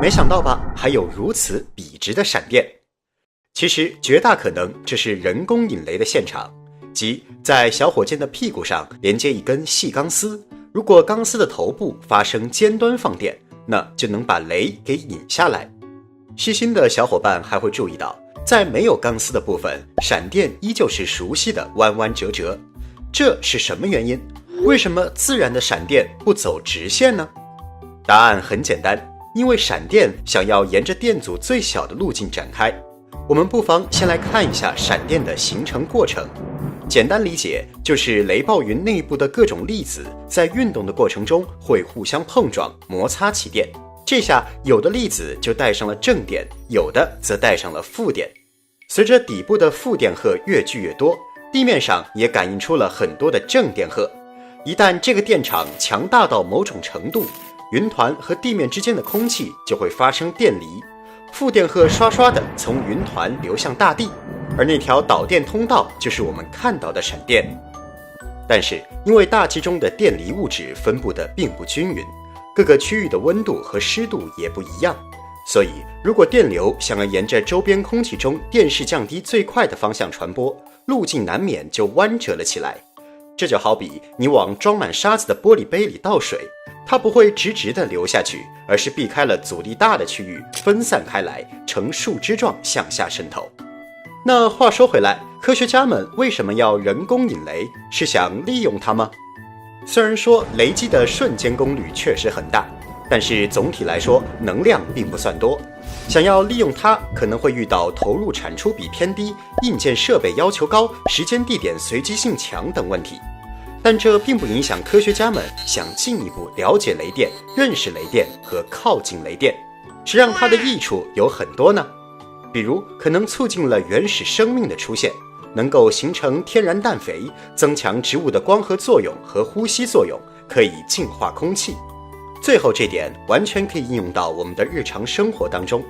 没想到吧，还有如此笔直的闪电。其实绝大可能这是人工引雷的现场，即在小火箭的屁股上连接一根细钢丝，如果钢丝的头部发生尖端放电，那就能把雷给引下来。细心的小伙伴还会注意到，在没有钢丝的部分，闪电依旧是熟悉的弯弯折折。这是什么原因？为什么自然的闪电不走直线呢？答案很简单，因为闪电想要沿着电阻最小的路径展开。我们不妨先来看一下闪电的形成过程。简单理解，就是雷暴云内部的各种粒子在运动的过程中会互相碰撞，摩擦起电。这下有的粒子就带上了正电，有的则带上了负电。随着底部的负电荷越聚越多，地面上也感应出了很多的正电荷。一旦这个电场强大到某种程度，云团和地面之间的空气就会发生电离，负电荷刷刷地从云团流向大地，而那条导电通道就是我们看到的闪电。但是因为大气中的电离物质分布的并不均匀，各个区域的温度和湿度也不一样，所以如果电流想要沿着周边空气中电势降低最快的方向传播，路径难免就弯折了起来。这就好比你往装满沙子的玻璃杯里倒水，它不会直直地流下去，而是避开了阻力大的区域，分散开来，呈树枝状向下渗透。那话说回来，科学家们为什么要人工引雷？是想利用它吗？虽然说雷击的瞬间功率确实很大，但是总体来说能量并不算多。想要利用它，可能会遇到投入产出比偏低、硬件设备要求高、时间地点随机性强等问题。但这并不影响科学家们想进一步了解雷电、认识雷电和靠近雷电。实让它的益处有很多呢，比如可能促进了原始生命的出现，能够形成天然氮肥，增强植物的光合作用和呼吸作用，可以净化空气。最后这点完全可以应用到我们的日常生活当中。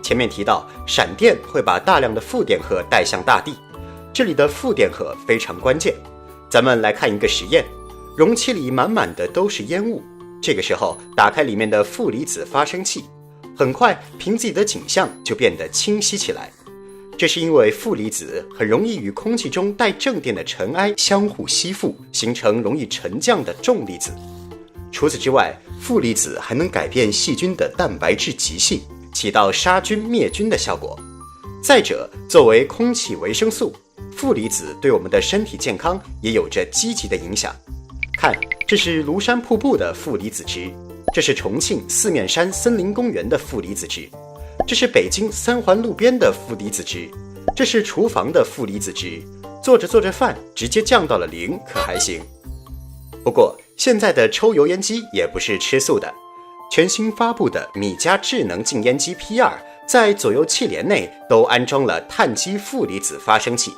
前面提到，闪电会把大量的负电荷带向大地，这里的负电荷非常关键。咱们来看一个实验，容器里满满的都是烟雾，这个时候打开里面的负离子发生器，很快瓶子里的景象就变得清晰起来。这是因为负离子很容易与空气中带正电的尘埃相互吸附，形成容易沉降的重离子。除此之外，负离子还能改变细菌的蛋白质极性，起到杀菌灭菌的效果。再者，作为空气维生素，负离子对我们的身体健康也有着积极的影响。看，这是庐山瀑布的负离子值，这是重庆四面山森林公园的负离子值，这是北京三环路边的负离子值，这是厨房的负离子值。做着做着饭，直接降到了0，可还行。不过现在的抽油烟机也不是吃素的，全新发布的米家智能净烟机 P2 在左右气帘内都安装了碳基负离子发生器，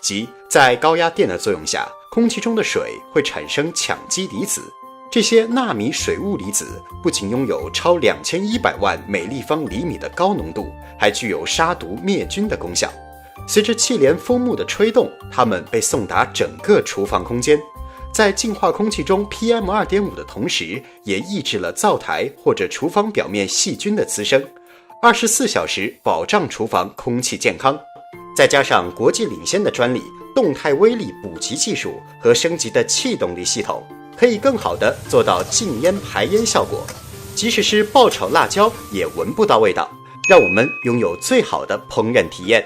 即在高压电的作用下，空气中的水会产生羟基离子。这些纳米水雾离子不仅拥有超2100万每立方厘米的高浓度，还具有杀毒灭菌的功效。随着气帘风幕的吹动，它们被送达整个厨房空间，在净化空气中 PM2.5 的同时，也抑制了灶台或者厨房表面细菌的滋生，24小时保障厨房空气健康。再加上国际领先的专利、动态微粒补给技术和升级的气动力系统，可以更好地做到禁烟排烟效果，即使是爆炒辣椒也闻不到味道，让我们拥有最好的烹饪体验。